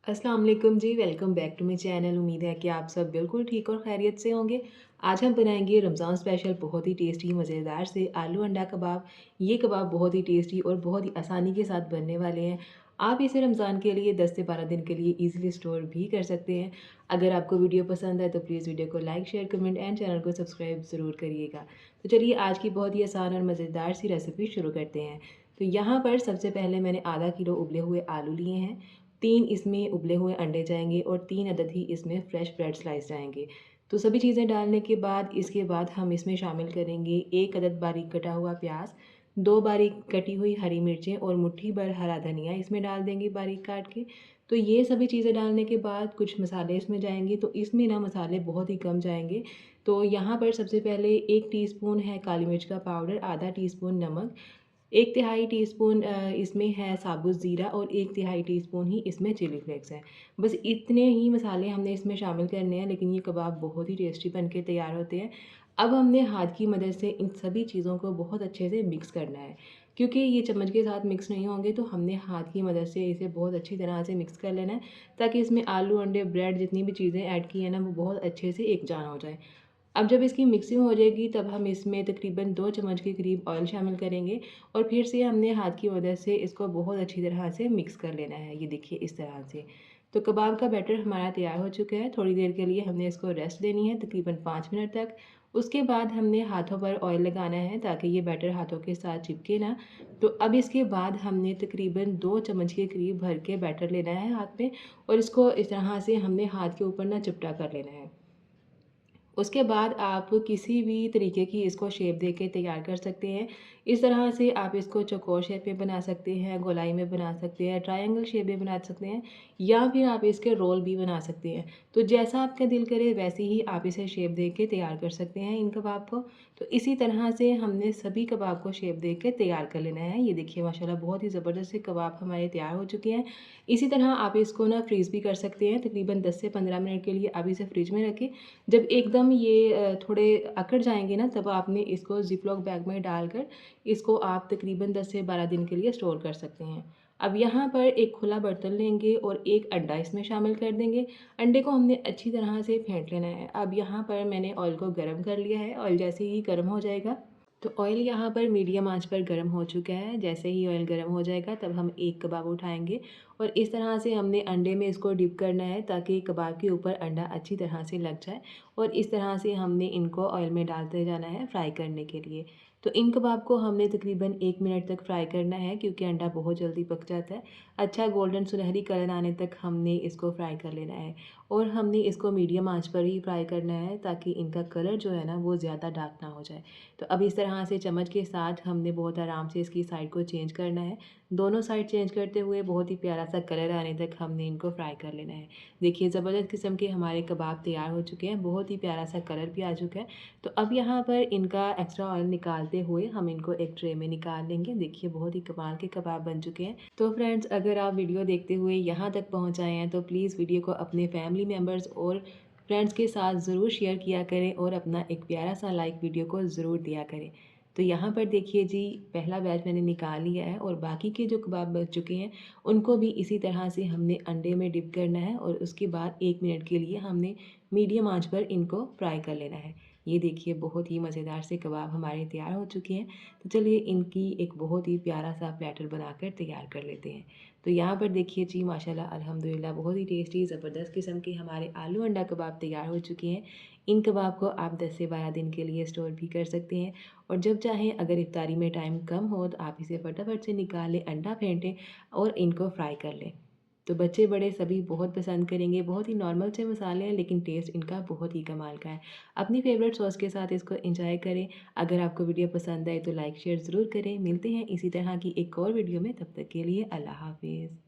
अस्सलाम वालेकुम जी, welcome back to my channel. उम्मीद है कि आप सब बिल्कुल ठीक और खैरियत से होंगे। आज हम बनाएंगे रमज़ान स्पेशल बहुत ही टेस्टी मज़ेदार से आलू अंडा कबाब। ये कबाब बहुत ही टेस्टी और बहुत ही आसानी के साथ बनने वाले हैं। आप इसे रमज़ान के लिए 10 से 12 दिन के लिए ईज़िली स्टोर भी कर सकते हैं। अगर आपको वीडियो पसंद है तो प्लीज़ वीडियो को like, share, comment and channel को सब्सक्राइब ज़रूर करिएगा। तो चलिए आज की बहुत ही आसान और मज़ेदार सी रेसिपी शुरू करते हैं। तो यहाँ पर सबसे पहले मैंने आधा किलो उबले हुए आलू लिए हैं। 3 इसमें उबले हुए अंडे जाएँगे और 3 अदद ही इसमें फ्रेश ब्रेड स्लाइस जाएँगे। तो सभी चीज़ें डालने के बाद इसके बाद हम इसमें शामिल करेंगे 1 अदद बारीक कटा हुआ प्याज, 2 बारीक कटी हुई हरी मिर्चें और मुट्ठी भर हरा धनिया इसमें डाल देंगे बारीक काट के। तो ये सभी चीज़ें डालने के बाद कुछ मसाले इसमें जाएँगे, तो इसमें ना मसाले बहुत ही कम जाएँगे। तो यहाँ पर सबसे पहले 1 टीस्पून है काली मिर्च का पाउडर, आधा टीस्पून नमक, 1 तिहाई टीस्पून इसमें है साबुत ज़ीरा और 1 तिहाई टीस्पून ही इसमें चिली फ्लेक्स है। बस इतने ही मसाले हमने इसमें शामिल करने हैं, लेकिन ये कबाब बहुत ही टेस्टी बन के तैयार होते हैं। अब हमने हाथ की मदद से इन सभी चीज़ों को बहुत अच्छे से मिक्स करना है। क्योंकि ये चम्मच के साथ मिक्स नहीं होंगे तो हमने हाथ की मदद से इसे बहुत अच्छी तरह से मिक्स कर लेना है, ताकि इसमें आलू, अंडे, ब्रेड जितनी भी चीज़ें ऐड की हैं ना वो बहुत अच्छे से एकजान हो जाए। अब जब इसकी मिक्सिंग हो जाएगी तब हम इसमें तकरीबन 2 चम्मच के करीब ऑयल शामिल करेंगे और फिर से हमने हाथ की मदद से इसको बहुत अच्छी तरह से मिक्स कर लेना है। ये देखिए इस तरह से। तो कबाब का बैटर हमारा तैयार हो चुका है। थोड़ी देर के लिए हमने इसको रेस्ट देनी है, तकरीबन 5 मिनट तक। उसके बाद हमने हाथों पर ऑयल लगाना है ताकि ये बैटर हाथों के साथ चिपके ना। तो अब इसके बाद हमने तकरीबन 2 चम्मच के करीब भर के बैटर लेना है हाथ में और इसको इस तरह से हमने हाथ के ऊपर ना चिपटा कर लेना है। उसके बाद आप किसी भी तरीके की इसको शेप दे के तैयार कर सकते हैं। इस तरह से आप इसको चौकोर शेप में बना सकते हैं, गोलाई में बना सकते हैं, ट्रायंगल शेप में बना सकते हैं या फिर आप इसके रोल भी बना सकते हैं। तो जैसा आपका दिल करे वैसे ही आप इसे शेप दे के तैयार कर सकते हैं इन कबाब को। तो इसी तरह से हमने सभी कबाब को शेप दे के तैयार कर लेना है। ये देखिए माशाल्लाह बहुत ही ज़बरदस्त से कबाब हमारे तैयार हो चुके हैं। इसी तरह आप इसको ना फ्रीज़ भी कर सकते हैं, तकरीबन 10 से 15 मिनट के लिए आप इसे फ्रिज में रखें। जब एकदम ये थोड़े अकड़ जाएँगे ना तब आपने इसको ज़िप-लॉक बैग में डालकर इसको आप तकरीबन 10 से 12 दिन के लिए स्टोर कर सकते हैं। अब यहाँ पर एक खुला बर्तन लेंगे और 1 अंडा इसमें शामिल कर देंगे। अंडे को हमने अच्छी तरह से फेंट लेना है। अब यहाँ पर मैंने ऑयल को गरम कर लिया है। ऑयल जैसे ही गरम हो जाएगा तो ऑयल यहाँ पर मीडियम आंच पर गरम हो चुका है। जैसे ही ऑयल गरम हो जाएगा तब हम एक कबाब उठाएँगे और इस तरह से हमने अंडे में इसको डिप करना है ताकि कबाब के ऊपर अंडा अच्छी तरह से लग जाए और इस तरह से हमने इनको ऑयल में डालते जाना है फ्राई करने के लिए। तो इन कबाब को हमने तकरीबन 1 मिनट तक फ्राई करना है क्योंकि अंडा बहुत जल्दी पक जाता है। अच्छा गोल्डन सुनहरी कलर आने तक हमने इसको फ्राई कर लेना है और हमने इसको मीडियम आंच पर ही फ्राई करना है ताकि इनका कलर जो है ना वो ज़्यादा डार्क ना हो जाए। तो अब इस तरह से चम्मच के साथ हमने बहुत आराम से इसकी साइड को चेंज करना है। दोनों साइड चेंज करते हुए बहुत ही प्यारा सा कलर आने तक हमने इनको फ्राई कर लेना है। देखिए ज़बरदस्त किस्म के हमारे कबाब तैयार हो चुके हैं, बहुत ही प्यारा सा कलर भी आ चुका है। तो अब यहाँ पर इनका एक्स्ट्रा ऑयल निकालते हुए हम इनको एक ट्रे में निकाल लेंगे। देखिए बहुत ही कमाल के कबाब बन चुके हैं। तो फ्रेंड्स अगर आप वीडियो देखते हुए यहाँ तक पहुँच आए हैं तो प्लीज़ वीडियो को अपने फैमिली मेम्बर्स और फ्रेंड्स के साथ ज़रूर शेयर किया करें और अपना एक प्यारा सा लाइक वीडियो को ज़रूर दिया करें। तो यहाँ पर देखिए जी पहला बैच मैंने निकाल लिया है और बाकी के जो कबाब बच चुके हैं उनको भी इसी तरह से हमने अंडे में डिप करना है और उसके बाद 1 मिनट के लिए हमने मीडियम आंच पर इनको फ्राई कर लेना है। ये देखिए बहुत ही मज़ेदार से कबाब हमारे तैयार हो चुके हैं। तो चलिए इनकी एक बहुत ही प्यारा सा प्लेटर बनाकर तैयार कर लेते हैं। तो यहाँ पर देखिए जी माशाल्लाह अल्हम्दुलिल्लाह बहुत ही टेस्टी ज़बरदस्त किस्म के हमारे आलू अंडा कबाब तैयार हो चुके हैं। इन कबाब को आप 10 से 12 दिन के लिए स्टोर भी कर सकते हैं और जब चाहें अगर इफ्तारी में टाइम कम हो तो आप इसे फटाफट से निकाल लें, अंडा फेंटें और इनको फ्राई कर लें। तो बच्चे बड़े सभी बहुत पसंद करेंगे। बहुत ही नॉर्मल से मसाले हैं लेकिन टेस्ट इनका बहुत ही कमाल का है। अपनी फेवरेट सॉस के साथ इसको एंजॉय करें। अगर आपको वीडियो पसंद आए तो लाइक शेयर ज़रूर करें। मिलते हैं इसी तरह की एक और वीडियो में, तब तक के लिए अल्लाह हाफ़िज़।